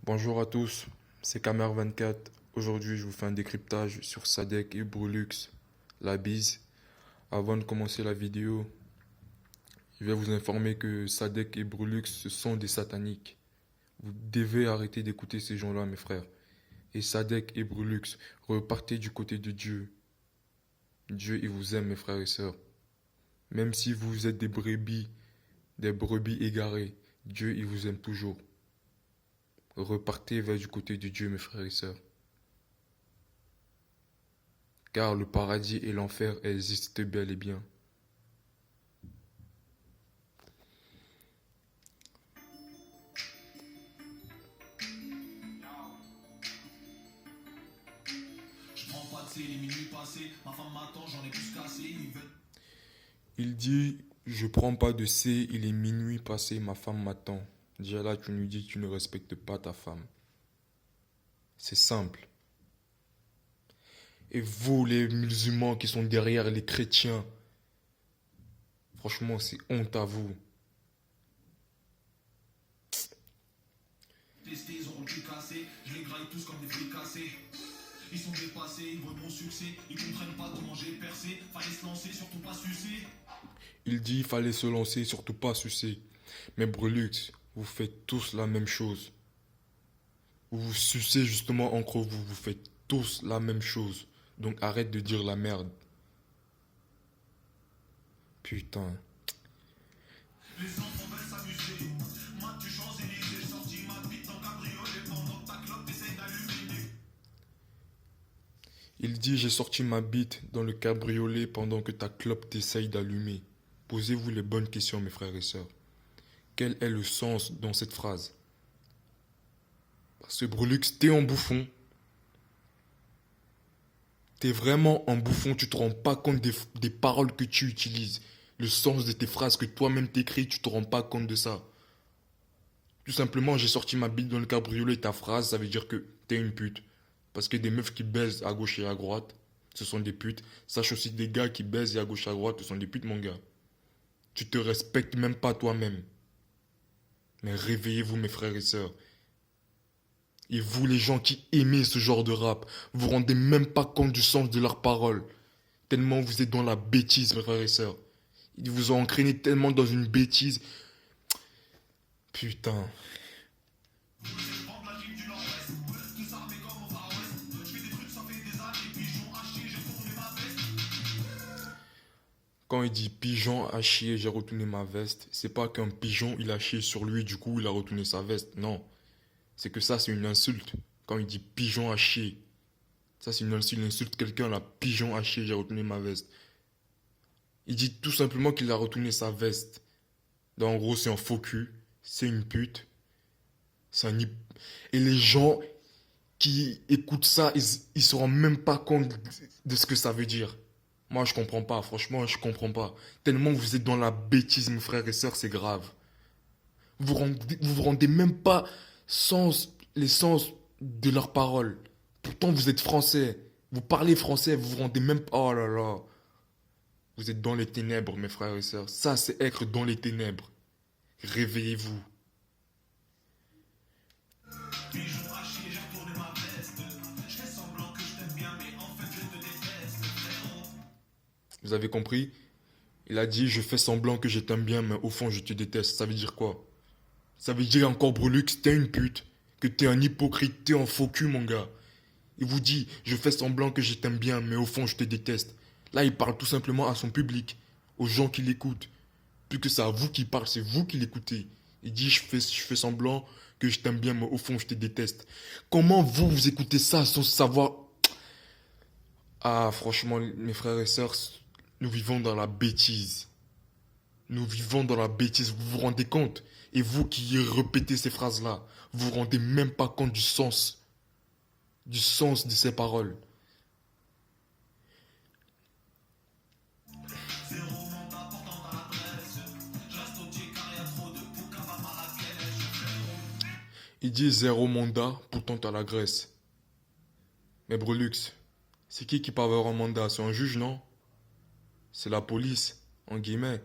Bonjour à tous, c'est Kamer24. Aujourd'hui, je vous fais un décryptage sur Sadek et Brulux, la bise. Avant de commencer la vidéo, je vais vous informer que Sadek et Brulux ce sont des sataniques. Vous devez arrêter d'écouter ces gens-là, mes frères. Et Sadek et Brulux, repartez du côté de Dieu. Dieu, il vous aime, mes frères et sœurs. Même si vous êtes des brebis égarées, Dieu, il vous aime toujours. Repartez vers du côté de Dieu, mes frères et sœurs. Car le paradis et l'enfer existent bel et bien. Je prends pas de C, les minuit passés, ma femme m'attend, j'en ai plus cassé, ils veulent. Il dit, je prends pas de C, il est minuit passé, ma femme m'attend. Déjà là, tu nous dis que tu ne respectes pas ta femme. C'est simple. Et vous, les musulmans qui sont derrière les chrétiens, franchement, c'est honte à vous. Testés, ils auront le cul cassé, je les graille tous comme des fricassés. Ils sont dépassés, ils veulent mon succès, ils comprennent pas comment j'ai percé, fallait se lancer, surtout pas sucer. Il dit, il fallait se lancer, surtout pas sucer. Mais Brulux, vous faites tous la même chose. Vous vous sucez justement entre vous, vous faites tous la même chose. Donc arrête de dire la merde. Putain. Les enfants veulent s'amuser, moi tu Champs-Élysées, sorti ma bite en cabriolet pendant que ta clope t'essaye d'allumer. Il dit, j'ai sorti ma bite dans le cabriolet pendant que ta clope t'essaye d'allumer. Posez-vous les bonnes questions, mes frères et sœurs. Quel est le sens dans cette phrase? Parce que Brulux, t'es en bouffon. T'es vraiment en bouffon, tu te rends pas compte des paroles que tu utilises. Le sens de tes phrases que toi-même t'écris, tu te rends pas compte de ça. Tout simplement, j'ai sorti ma bite dans le cabriolet, ta phrase, ça veut dire que t'es une pute. Parce que des meufs qui baisent à gauche et à droite, ce sont des putes. Sache aussi des gars qui baisent à gauche et à droite, ce sont des putes, mon gars. Tu te respectes même pas toi-même. Mais réveillez-vous, mes frères et sœurs. Et vous, les gens qui aimez ce genre de rap, vous rendez même pas compte du sens de leurs paroles. Tellement vous êtes dans la bêtise, mes frères et sœurs. Ils vous ont entraîné tellement dans une bêtise. Putain. Bande la team du Nord-Ouest, tous armés comme au Far West. Je fais des trucs, ça fait des années, pigeons hachés, j'ai tourné ma veste. Quand il dit pigeon a chié, j'ai retourné ma veste, c'est pas qu'un pigeon il a chié sur lui, du coup il a retourné sa veste. Non. C'est que ça, c'est une insulte. Quand il dit pigeon à chier, ça, c'est une insulte. Il insulte quelqu'un, là. Pigeon à chier, j'ai retourné ma veste. Il dit tout simplement qu'il a retourné sa veste. Donc, en gros, c'est un faux cul. C'est une pute. C'est un Et les gens qui écoutent ça, ils se rendent même pas compte de ce que ça veut dire. Moi, je comprends pas. Franchement, je comprends pas. Tellement vous êtes dans la bêtise, mes frères et sœurs, c'est grave. Vous rendez même pas les sens de leurs paroles. Pourtant, vous êtes français. Vous parlez français, vous vous rendez même pas. Oh là là. Vous êtes dans les ténèbres, mes frères et sœurs. Ça, c'est être dans les ténèbres. Réveillez-vous. Pigeons hachés, j'ai retourné ma veste. Je fais semblant que je t'aime bien, mais en fait je te déteste, frérot. Vous avez compris? Il a dit, je fais semblant que je t'aime bien, mais au fond, je te déteste. Ça veut dire quoi? Ça veut dire encore, Brulux, t'es une pute. Que t'es un hypocrite, t'es un faux cul, mon gars. Il vous dit, je fais semblant que je t'aime bien, mais au fond, je te déteste. Là, il parle tout simplement à son public, aux gens qui l'écoutent. Plus que c'est à vous qui parle, c'est vous qui l'écoutez. Il dit, je fais semblant que je t'aime bien, mais au fond, je te déteste. Comment vous, vous écoutez ça sans savoir... Ah, franchement, mes frères et sœurs, nous vivons dans la bêtise. Nous vivons dans la bêtise, vous vous rendez compte? Et vous qui répétez ces phrases-là, vous vous rendez même pas compte du sens de ces paroles. Zéro mandat portant à la presse. Je reste au pied car y'a trop de boucaves à Marrakech. Il dit zéro mandat, pourtant à la Grèce. Mais Brulux, c'est qui peut avoir un mandat? C'est un juge, non? C'est la police, en guillemets.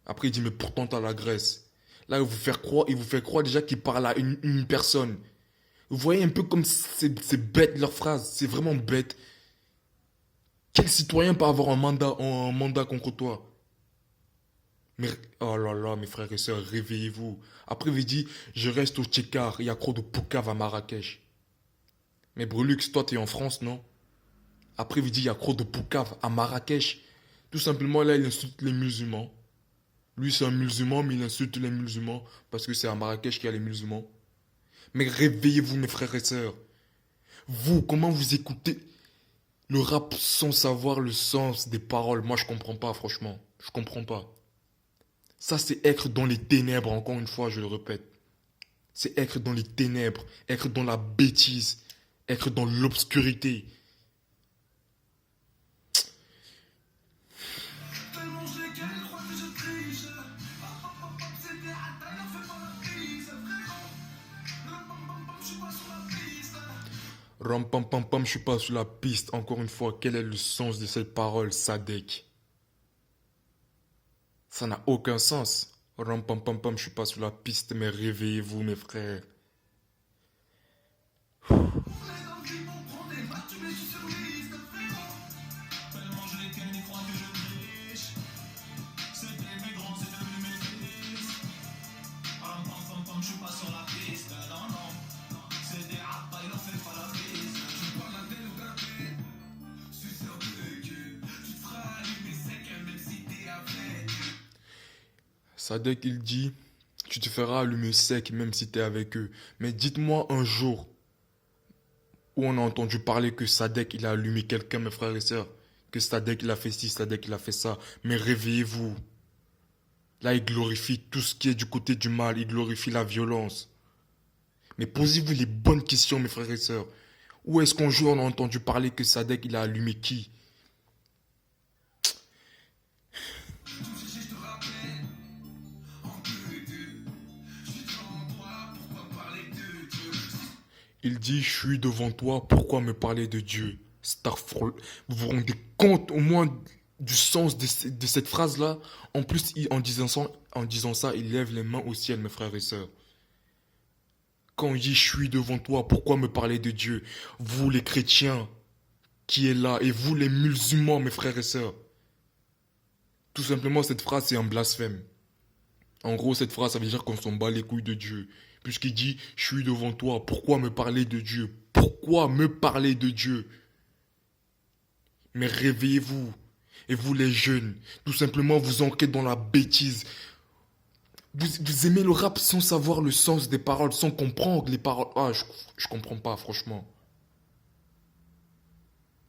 Après, il dit, mais pourtant à la Grèce. Là, il vous fait croire déjà qu'il parle à une personne. Vous voyez un peu comme c'est bête leur phrase, c'est vraiment bête. Quel citoyen peut avoir un mandat contre toi? Mais, oh là là, mes frères et sœurs, réveillez-vous. Après, vous dites, je reste au Tchekar, il y a trop de poucave à Marrakech. Mais Brulux, toi, t'es en France, non? Après, vous dites, il y a trop de poucave à Marrakech. Tout simplement, là, il insulte les musulmans. Lui, c'est un musulman, mais il insulte les musulmans parce que c'est à Marrakech qu'il y a les musulmans. Mais réveillez-vous, mes frères et sœurs. Vous, comment vous écoutez le rap sans savoir le sens des paroles? Moi, je comprends pas, franchement. Je comprends pas. Ça, c'est être dans les ténèbres, encore une fois, je le répète. C'est être dans les ténèbres, être dans la bêtise, être dans l'obscurité. Tellement je les gagne, ils croient que je triche. C'est des attaques, n'en fais pas la prise, frérot. Je suis pas sur la piste. Ram pam pam pam, je suis pas sur la piste. Encore une fois, quel est le sens de cette parole, Sadek? Ça n'a aucun sens. Ram pam pam pam, je suis pas sur la piste, mais réveillez-vous, mes frères. On est dans le clip, on prend des maths, tu mets juste sur liste, frérot. Tellement je les gagne, ils croient que je triche. C'était mes grands, c'est devenu mes fils. Je suis pas sur la piste, non, non. C'est des attaques, ils n'en font pas la piste. Je suis pas la tête ou gâté. Suceur de cul. Tu te feras allumer sec, même si t'es avec. Sadek, il dit, tu te feras allumer sec même si t'es avec eux. Mais dites-moi un jour où on a entendu parler que Sadek, il a allumé quelqu'un, mes frères et sœurs. Que Sadek, il a fait ci, Sadek, il a fait ça. Mais réveillez-vous. Là, il glorifie tout ce qui est du côté du mal. Il glorifie la violence. Mais posez-vous les bonnes questions, mes frères et sœurs. Où est-ce qu'un jour on a entendu parler que Sadek, il a allumé qui? Il dit, je suis devant toi, pourquoi me parler de Dieu? Starfall. Vous vous rendez compte au moins du sens de cette phrase-là? En plus, en disant ça, il lève les mains au ciel, mes frères et sœurs. Quand il dit, je suis devant toi, pourquoi me parler de Dieu? Vous, les chrétiens, qui est là, et vous, les musulmans, mes frères et sœurs. Tout simplement, cette phrase, c'est un blasphème. En gros, cette phrase, ça veut dire qu'on s'en bat les couilles de Dieu. Puisqu'il dit, je suis devant toi, pourquoi me parler de Dieu? Pourquoi me parler de Dieu? Mais réveillez-vous. Et vous les jeunes, tout simplement vous ancrez dans la bêtise. Vous aimez le rap sans savoir le sens des paroles, sans comprendre les paroles. Ah, je comprends pas, franchement.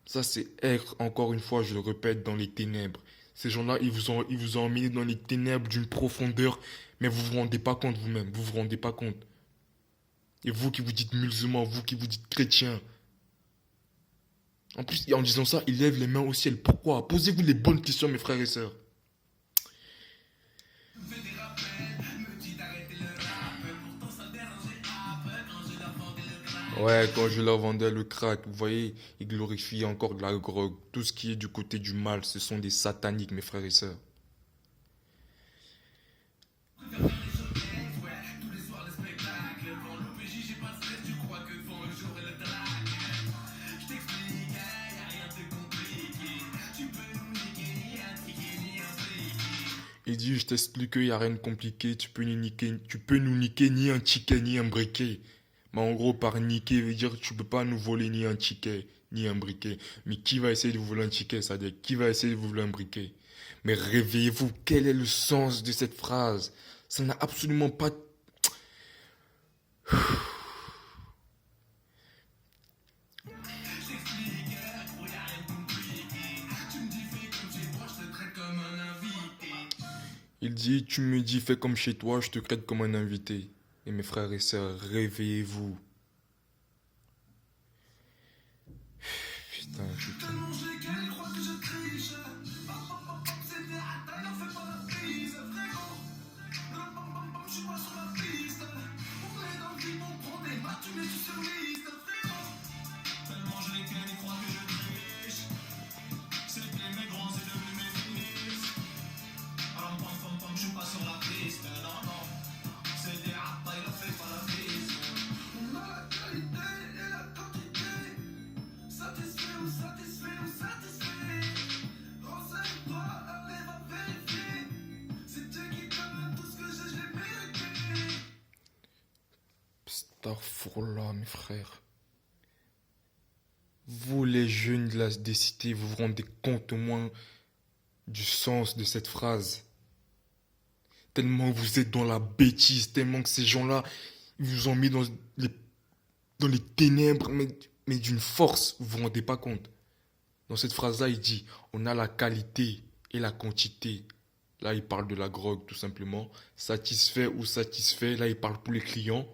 Ça, c'est être, encore une fois, je le répète, dans les ténèbres. Ces gens-là, ils vous ont emmené dans les ténèbres d'une profondeur, mais vous vous rendez pas compte vous-même, vous vous rendez pas compte. Et vous qui vous dites musulmans, vous qui vous dites chrétiens. En plus, en disant ça, il lève les mains au ciel. Pourquoi? Posez-vous les bonnes questions, mes frères et sœurs. Fais des rappels, me dit d'arrêter le rap. Pourtant ça dérangeait un peu quand je leur vendais le crack. Ouais, quand je leur vendais le crack, vous voyez, ils glorifient encore de la drogue. Tout ce qui est du côté du mal, ce sont des sataniques, mes frères et sœurs. Ouais, tous les soirs les spectacles. Devant l'OPJ, j'ai pas de stress, tu crois que devant le jour et le track. Je t'explique, y'a rien de compliqué. Tu peux nous niquer, ni un ticket, ni un briquet. Il dit, je t'explique qu'il n'y a rien de compliqué, tu peux nous niquer ni un ticket, ni un briquet. Mais en gros, par niquer, veut dire que tu peux pas nous voler ni un ticket, ni un briquet. Mais qui va essayer de vous voler un ticket, ça veut dire qui va essayer de vous voler un briquet? Mais réveillez-vous, quel est le sens de cette phrase? Ça n'a absolument pas... Je t'explique, gros, y'a rien de compliqué. Tu me dis fais comme chez toi, je te traite comme un invité. Il dit, tu me dis, fais comme chez toi, je te traite comme un invité. Et mes frères et sœurs, réveillez-vous. Putain, putain. Tellement je les gagne, ils croient que je triche. C'est des attaques, n'en fais pas la prise, frérot. Je suis pas sur la piste. On est dans le clip, on prend des maths, tu mets juste sur liste, frérot. Tellement je les gagne, ils croient que je triche. C'était mes grands, c'est devenu mes fils. Je suis pas sur la piste, non, non. Astaghfirullah, mes frères. Vous, les jeunes des cités, vous vous rendez compte au moins du sens de cette phrase. Tellement vous êtes dans la bêtise, tellement que ces gens-là, ils vous ont mis les, dans les ténèbres, mais d'une force, vous vous rendez pas compte. Dans cette phrase-là, il dit, on a la qualité et la quantité. Là, il parle de la drogue, tout simplement. Satisfait ou satisfait, là, il parle pour les clients.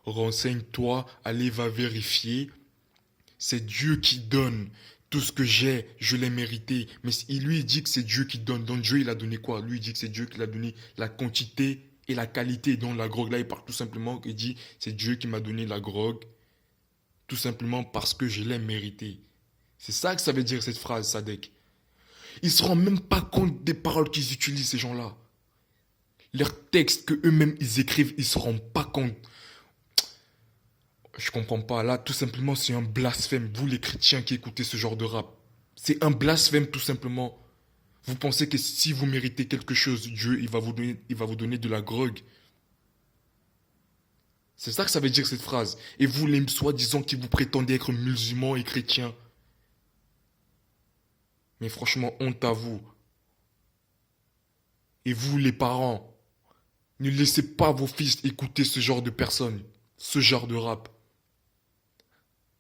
Renseigne-toi, allez, va vérifier. C'est Dieu qui donne. Tout ce que j'ai, je l'ai mérité. Mais lui, il dit que c'est Dieu qui donne. Donc Dieu, il a donné quoi? Lui, il dit que c'est Dieu qui l'a donné la quantité et la qualité. Donc la drogue, là, il parle tout simplement, il dit, c'est Dieu qui m'a donné la drogue. Tout simplement parce que je l'ai mérité. C'est ça que ça veut dire cette phrase, Sadek. Ils se rendent même pas compte des paroles qu'ils utilisent, ces gens-là. Leurs textes que eux-mêmes ils écrivent, ils se rendent pas compte. Je comprends pas. Là, tout simplement, c'est un blasphème. Vous, les chrétiens qui écoutez ce genre de rap. C'est un blasphème, tout simplement. Vous pensez que si vous méritez quelque chose, Dieu, il va vous donner de la drogue. C'est ça que ça veut dire, cette phrase. Et vous, les soi-disant qui vous prétendez être musulmans et chrétiens. Mais franchement, honte à vous. Et vous, les parents, ne laissez pas vos fils écouter ce genre de personnes, ce genre de rap.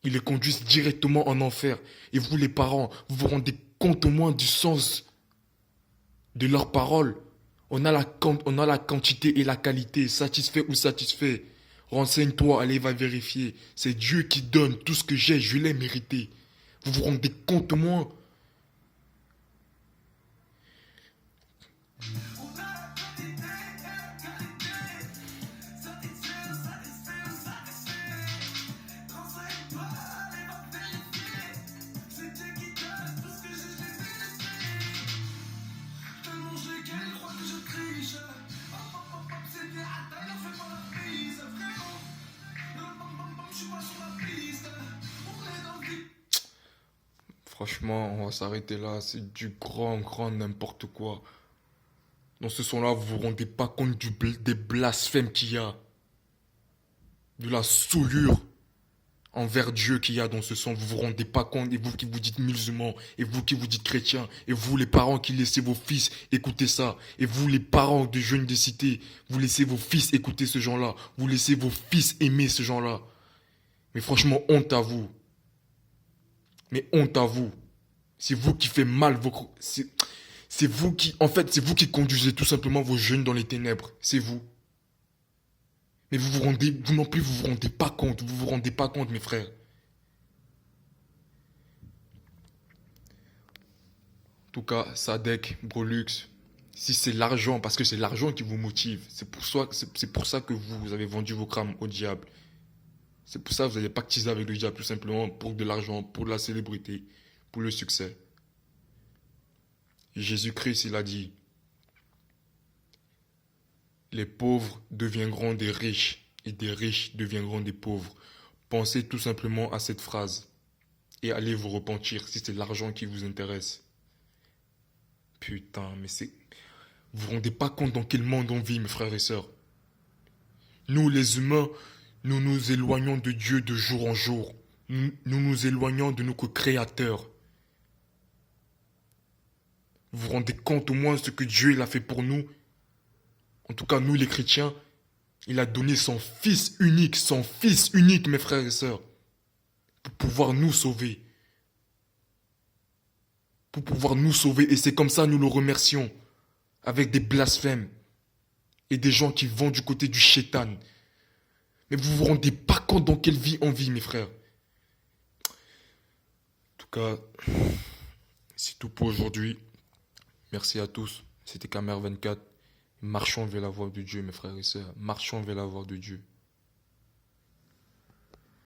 Ils les conduisent directement en enfer. Et vous, les parents, vous vous rendez compte au moins du sens de leurs paroles. On a la quantité et la qualité, satisfait ou satisfait. Renseigne-toi, allez, va vérifier. C'est Dieu qui donne tout ce que j'ai, je l'ai mérité. Vous vous rendez compte au moins? Franchement, on va s'arrêter là. C'est du grand n'importe quoi. Dans ce son-là, vous vous rendez pas compte des blasphèmes qu'il y a. De la souillure envers Dieu qu'il y a dans ce son. Vous vous rendez pas compte. Et vous qui vous dites musulmans. Et vous qui vous dites chrétiens. Et vous les parents qui laissez vos fils écouter ça. Et vous les parents de jeunes des cités. Vous laissez vos fils écouter ce genre-là. Vous laissez vos fils aimer ce genre-là. Mais franchement, honte à vous. Mais honte à vous. C'est vous qui faites mal c'est vous qui, en fait, c'est vous qui conduisez tout simplement vos jeunes dans les ténèbres. C'est vous. Mais vous non plus, vous vous rendez pas compte. Vous vous rendez pas compte, mes frères. En tout cas, Sadek, Brolux, si c'est l'argent, parce que c'est l'argent qui vous motive, c'est pour ça que vous avez vendu vos crânes au diable. C'est pour ça que vous avez pactisé avec le diable, tout simplement, pour de l'argent, pour de la célébrité, pour le succès. Jésus-Christ, il a dit, les pauvres deviendront des riches et des riches deviendront des pauvres. Pensez tout simplement à cette phrase et allez vous repentir si c'est l'argent qui vous intéresse. Putain, mais c'est... Vous vous rendez pas compte dans quel monde on vit, mes frères et sœurs. Nous, les humains, nous nous éloignons de Dieu de jour en jour. Nous nous éloignons de notre Créateur. Vous vous rendez compte au moins ce que Dieu il a fait pour nous? En tout cas, nous les chrétiens, il a donné son Fils unique, mes frères et sœurs, pour pouvoir nous sauver. Pour pouvoir nous sauver. Et c'est comme ça nous le remercions. Avec des blasphèmes. Et des gens qui vont du côté du chétan. Mais vous vous rendez pas compte dans quelle vie on vit, mes frères. En tout cas, c'est tout pour aujourd'hui. Merci à tous. C'était Camer 24. Marchons vers la voie de Dieu, mes frères et sœurs. Marchons vers la voie de Dieu.